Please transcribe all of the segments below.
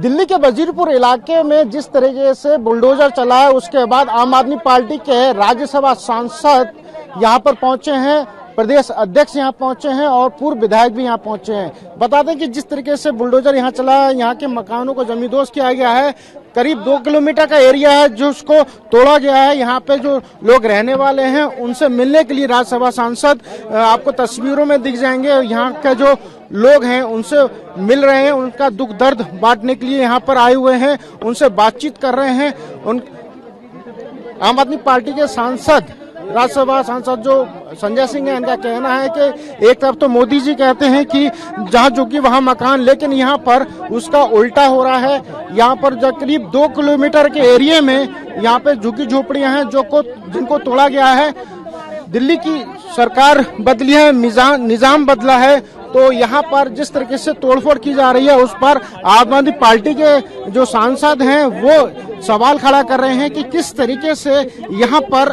दिल्ली के वजीरपुर इलाके में जिस तरीके से बुलडोजर चला है, उसके बाद आम आदमी पार्टी के राज्यसभा सांसद यहां पर पहुंचे हैं, प्रदेश अध्यक्ष यहां पहुंचे हैं और पूर्व विधायक भी यहां पहुंचे हैं। बता दें कि जिस तरीके से बुलडोजर यहां चला है, यहां के मकानों को जमींदोज किया गया है। करीब 2 किलोमीटर का एरिया है जो उसको तोड़ा गया है। यहाँ पे जो लोग रहने वाले हैं उनसे मिलने के लिए राज्यसभा सांसद आपको तस्वीरों में दिख जाएंगे। यहाँ के जो लोग हैं उनसे मिल रहे हैं, उनका दुख दर्द बांटने के लिए यहाँ पर आए हुए हैं, उनसे बातचीत कर रहे हैं। आम आदमी पार्टी के सांसद, राज्यसभा सांसद जो संजय सिंह है, इनका कहना है कि एक तरफ तो मोदी जी कहते हैं कि जहां झुकी वहां मकान, लेकिन यहां पर उसका उल्टा हो रहा है। यहां पर जो करीब 2 किलोमीटर के एरिया में यहां पे झुकी झोपड़ियां हैं जिनको तोड़ा गया है। दिल्ली की सरकार बदली है, निजाम बदला है, तो यहाँ पर जिस तरीके से तोड़फोड़ की जा रही है उस पर आम आदमी पार्टी के जो सांसद हैं वो सवाल खड़ा कर रहे हैं कि किस तरीके से यहाँ पर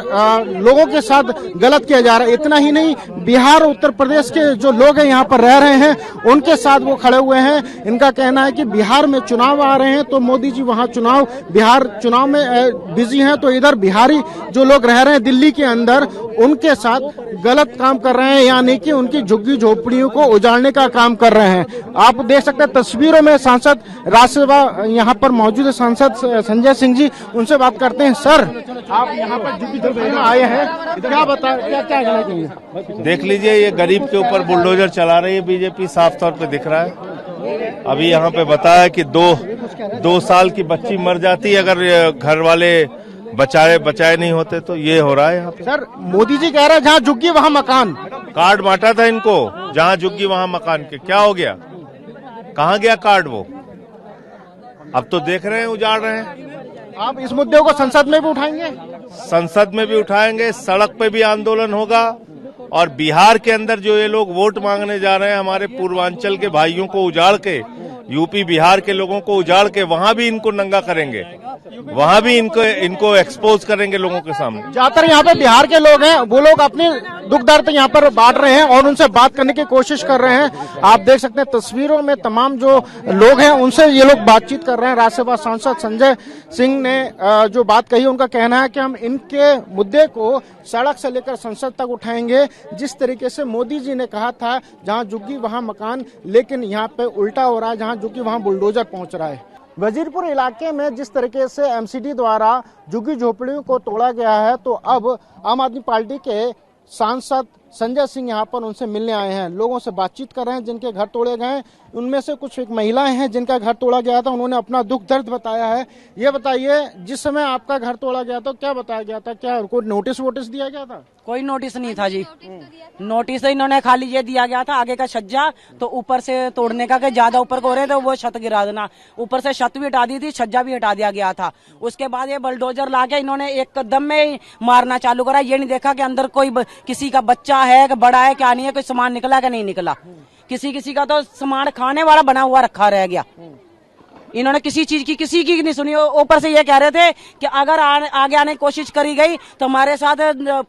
लोगों के साथ गलत किया जा रहा है। इतना ही नहीं, बिहार और उत्तर प्रदेश के जो लोग हैं यहाँ पर रह रहे हैं उनके साथ वो खड़े हुए हैं। इनका कहना है कि बिहार में चुनाव आ रहे हैं तो मोदी जी वहाँ बिहार चुनाव में बिजी हैं, तो इधर बिहारी जो लोग रह रहे हैं दिल्ली के अंदर उनके साथ गलत काम कर रहे हैं, यानी कि उनकी झुग्गी झोपड़ियों को उजाड़ने का काम कर रहे हैं। आप देख सकते हैं तस्वीरों में सांसद राज्यसभा यहाँ पर मौजूद है, सांसद संजय सिंह जी, उनसे बात करते हैं। सर, आप यहाँ पर झुग्गी झोपड़ी में आए हैं, क्या क्या कहना चाहिए? देख लीजिए, ये गरीब के ऊपर बुलडोजर चला रही है बीजेपी, साफ तौर पे दिख रहा है। अभी यहाँ पे बताया कि दो साल की बच्ची मर जाती अगर घर वाले बचाए नहीं होते, तो ये हो रहा है यहाँ पे। सर, मोदी जी कह रहे हैं जहाँ झुग्गी वहाँ मकान, कार्ड बांटा था इनको, जहाँ झुग्गी वहाँ मकान के, क्या हो गया, कहाँ गया कार्ड वो? अब तो देख रहे हैं उजाड़ रहे हैं। आप इस मुद्दे को संसद में भी उठाएंगे? संसद में भी उठाएंगे, सड़क पे भी आंदोलन होगा, और बिहार के अंदर जो ये लोग वोट मांगने जा रहे हैं हमारे पूर्वांचल के भाइयों को उजाड़ के, यूपी बिहार के लोगों को उजाड़ के, वहां भी इनको नंगा करेंगे, वहां भी इनको एक्सपोज करेंगे लोगों के सामने। ज्यादातर यहाँ पे बिहार के लोग हैं, वो लोग अपने दुख दर्द यहाँ पर बांट रहे हैं और उनसे बात करने की कोशिश कर रहे हैं। आप देख सकते हैं तस्वीरों में तमाम जो लोग हैं उनसे ये लोग बातचीत कर रहे हैं। राज्यसभा सांसद संजय सिंह ने जो बात कही, उनका कहना है कि हम इनके मुद्दे को सड़क से लेकर संसद तक उठाएंगे। जिस तरीके से मोदी जी ने कहा था जहाँ झुग्गी वहाँ मकान, लेकिन यहाँ पे उल्टा हो रहा है, जहाँ झुग्गी वहाँ बुलडोजर पहुंच रहा है। वजीरपुर इलाके में जिस तरीके से एमसीडी द्वारा झुग्गी झोपड़ियों को तोड़ा गया है, तो अब आम आदमी पार्टी के सांसद संजय सिंह यहाँ पर उनसे मिलने आए हैं, लोगों से बातचीत कर रहे हैं जिनके घर तोड़े गए हैं। उनमें से कुछ एक महिलाएं हैं जिनका घर तोड़ा गया था, उन्होंने अपना दुख दर्द बताया है। ये बताइए, जिस समय आपका घर तोड़ा गया था क्या बताया गया था, क्या कोई नोटिस वोटिस दिया गया था? कोई नोटिस नहीं था जी, नोटिस इन्होंने खाली ये दिया गया था आगे का छज्जा तो ऊपर से तोड़ने का, कि ज्यादा ऊपर को रहे तो वो छत गिरा देना, ऊपर से छत भी हटा दी थी, छज्जा भी हटा दिया गया था। उसके बाद ये बुलडोजर लाके इन्होंने एक कदम में मारना चालू करा। ये नहीं देखा कि अंदर कोई किसी का बच्चा है कि बड़ा है क्या नहीं है, कोई सामान निकला कि नहीं निकला। किसी का तो सामान खाने वाला बना हुआ रखा रह गया। इन्होंने किसी चीज की किसी की नहीं सुनी। ऊपर से ये कह रहे थे कि अगर आगे आने की कोशिश करी गई तो हमारे साथ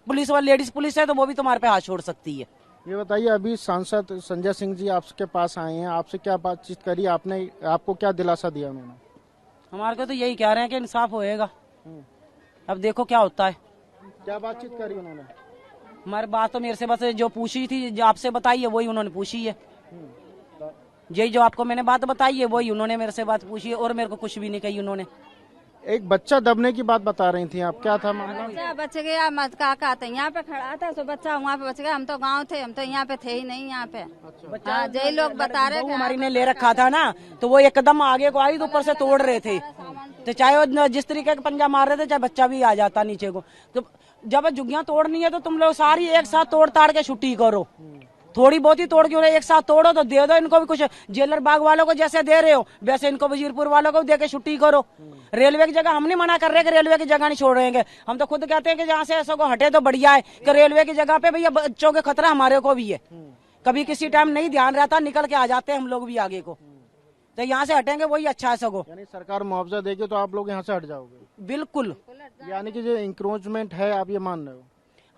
पुलिस वाली लेडीज पुलिस है तो वो भी तुम्हारे पे हाथ छोड़ सकती है। ये बताइए, अभी सांसद संजय सिंह जी आपके पास आए हैं, आपसे क्या बातचीत करी, आपको क्या दिलासा दिया उन्होंने? हमारे को तो यही कह रहे हैं कि इंसाफ होएगा, अब देखो क्या होता है। क्या बातचीत करी उन्होंने? हमारी बात तो मेरे से बस जो पूछी थी, जो आपसे बताई है वही उन्होंने पूछी है। यही जो आपको मैंने बात बताई है वही उन्होंने मेरे से बात पूछी है, और मेरे को कुछ भी नहीं कही उन्होंने। एक बच्चा दबने की बात बता रही थी आप, क्या था मामला? बच्चा बच गया, मत काका था यहाँ पे खड़ा था तो बच्चा वहाँ पे बच गया। हम तो गांव थे, हम तो यहाँ पे थे ही नहीं यहाँ पे। हाँ, जय लोग बता रहे थे। हमारी ने ले रखा था ना, तो वो एकदम आगे को आई तो ऊपर से तोड़ रहे थे, तो चाहे वो जिस तरीके का पंजा मार रहे थे चाहे बच्चा भी आ जाता नीचे को। तो जब झुग्गियां तोड़नी है तो तुम लोग सारी एक साथ तोड़ ताड़ के छुट्टी करो, थोड़ी बहुत ही तोड़ के एक साथ तोड़ो तो दे दो इनको भी कुछ। जेलर बाग वालों को जैसे दे रहे हो वैसे इनको वजीरपुर वालों को दे के छुट्टी करो। रेलवे की जगह हम नहीं मना कर रहे कि रेलवे की जगह नहीं छोड़ रहे हैं, हम तो खुद कहते हैं कि जहाँ से ऐसा को हटे तो बढ़िया है, कि रेलवे की जगह पे भैया बच्चों के खतरा हमारे को भी है। कभी किसी टाइम नहीं ध्यान रहता, निकल के आ जाते हैं हम लोग भी आगे को, तो यहाँ से हटेंगे वही अच्छा है सगो। यानी सरकार मुआवजा देगी तो आप लोग यहाँ से हट जाओगे? बिल्कुल, यानी कि जो इंक्रोचमेंट है आप ये मान रहे हो?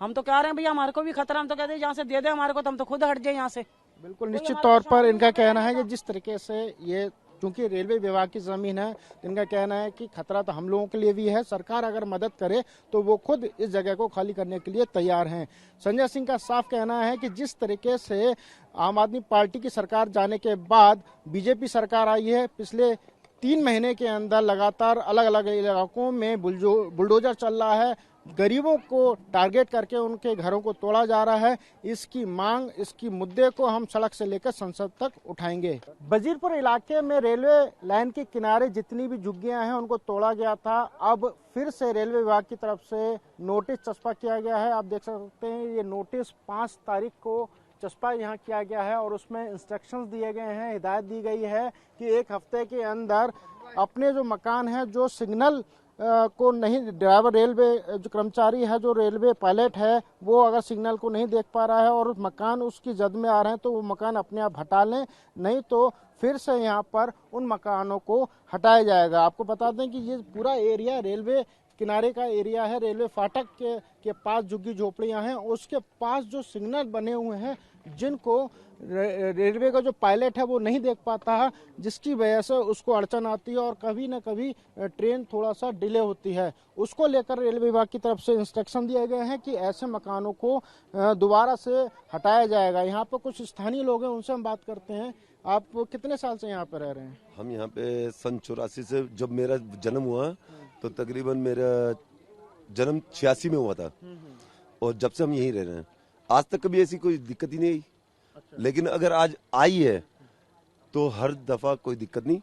हम तो कह रहे हैं भैया हमारे को भी खतरा, हम तो कहते हैं यहाँ से दे दे हमारे को, तो हम तो खुद हट जाए यहाँ से। बिल्कुल, निश्चित तौर पर इनका कहना है कि जिस तरीके से ये क्योंकि रेलवे विभाग की जमीन है। इनका कहना है कि खतरा तो हम लोगों के लिए भी है, सरकार अगर मदद करे तो वो खुद इस जगह को खाली करने के लिए तैयार हैं। संजय सिंह का साफ कहना है कि जिस तरीके से आम आदमी पार्टी की सरकार जाने के बाद बीजेपी सरकार आई है, पिछले 3 महीने के अंदर लगातार अलग अलग इलाकों में बुलडोजर चल रहा है, गरीबों को टारगेट करके उनके घरों को तोड़ा जा रहा है। इसकी मांग, इसकी मुद्दे को हम सड़क से लेकर संसद तक उठाएंगे। वजीरपुर इलाके में रेलवे लाइन के किनारे जितनी भी झुग्गियां हैं उनको तोड़ा गया था। अब फिर से रेलवे विभाग की तरफ से नोटिस चस्पा किया गया है। आप देख सकते हैं ये नोटिस 5 तारीख को चस्पा यहाँ किया गया है और उसमें इंस्ट्रक्शंस दिए गए हैं, हिदायत दी गई है कि 1 हफ्ते के अंदर अपने जो मकान है, जो सिग्नल को नहीं, ड्राइवर रेलवे जो कर्मचारी है, जो रेलवे पायलट है, वो अगर सिग्नल को नहीं देख पा रहा है और मकान उसकी जद में आ रहे हैं तो वो मकान अपने आप हटा लें, नहीं तो फिर से यहाँ पर उन मकानों को हटाया जाएगा। आपको बता दें कि ये पूरा एरिया रेलवे किनारे का एरिया है। रेलवे फाटक के पास झुग्गी झोपड़ियां हैं, उसके पास जो सिग्नल बने हुए हैं जिनको रेलवे का जो पायलट है वो नहीं देख पाता है, जिसकी वजह से उसको अड़चन आती है और कभी न कभी ट्रेन थोड़ा सा डिले होती है। उसको लेकर रेलवे विभाग की तरफ से इंस्ट्रक्शन दिए गए हैं कि ऐसे मकानों को दोबारा से हटाया जाएगा। यहाँ पर कुछ स्थानीय लोग हैं, उनसे हम बात करते हैं। आप कितने साल से यहाँ पर रह रहे हैं? हम यहाँ पे सन 84 से, जब मेरा जन्म हुआ तो तकरीबन मेरा जन्म 86 में हुआ था और जब से हम यहीं रह रहे हैं। आज तक कभी ऐसी कोई दिक्कत ही नहीं आई। लेकिन अगर आज आई है तो हर दफा कोई दिक्कत नहीं,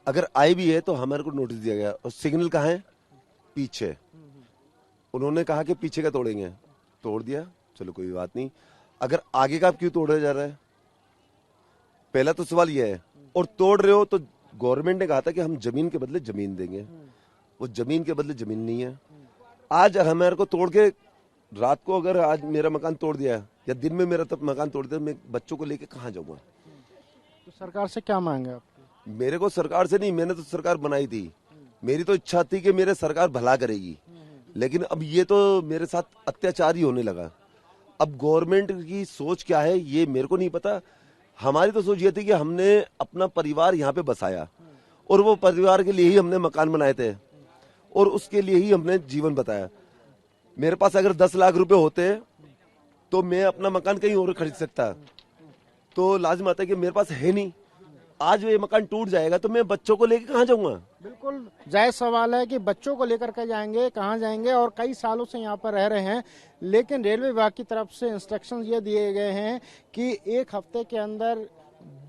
अगर आई भी है तो हमारे को नोटिस दिया गया। और सिग्नल कहाँ है? पीछे। उन्होंने कहा कि पीछे का तोड़ेंगे, तोड़ दिया, चलो कोई बात नहीं। अगर आगे का क्यों तोड़ा जा रहा है? पहला तो सवाल यह है। और तोड़ रहे हो तो गवर्नमेंट ने कहा था कि हम जमीन के बदले जमीन देंगे, वो जमीन के बदले जमीन नहीं है। आज हमारे को तोड़ के, रात को अगर आज मेरा मकान तोड़ दिया या दिन में मेरा तब मकान तोड़ दिया, मैं बच्चों को लेके कहाँ जाऊंगा? तो सरकार से क्या मांगे आप? मेरे को सरकार से नहीं, मैंने तो सरकार बनाई थी, मेरी तो इच्छा थी कि मेरे सरकार भला करेगी, लेकिन अब ये तो मेरे साथ अत्याचार ही होने लगा। अब गवर्नमेंट की सोच क्या है ये मेरे को नहीं पता। हमारी तो सोच ये थी कि हमने अपना परिवार यहाँ पे बसाया और वो परिवार के लिए ही हमने मकान बनाए थे और उसके लिए ही हमने जीवन बताया। मेरे पास अगर 10 लाख रुपए होते तो मैं अपना मकान कहीं और खरीद सकता, तो लाजिम आता है कि मेरे पास है नहीं। आज ये मकान टूट जाएगा तो मैं बच्चों को लेकर कहाँ जाऊंगा? बिल्कुल जायज सवाल है कि बच्चों को लेकर के जाएंगे, कहाँ जाएंगे? और कई सालों से यहाँ पर रह रहे हैं, लेकिन रेलवे विभाग की तरफ से इंस्ट्रक्शन ये दिए गए हैं कि 1 हफ्ते के अंदर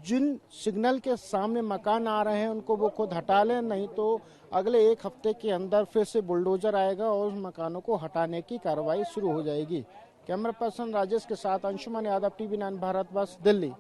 जिन सिग्नल के सामने मकान आ रहे हैं उनको वो खुद हटा लें, नहीं तो अगले 1 हफ्ते के अंदर फिर से बुलडोजर आएगा और उस मकानों को हटाने की कार्रवाई शुरू हो जाएगी। कैमरा पर्सन राजेश के साथ अंशुमन यादव, TV9 भारत बस, दिल्ली।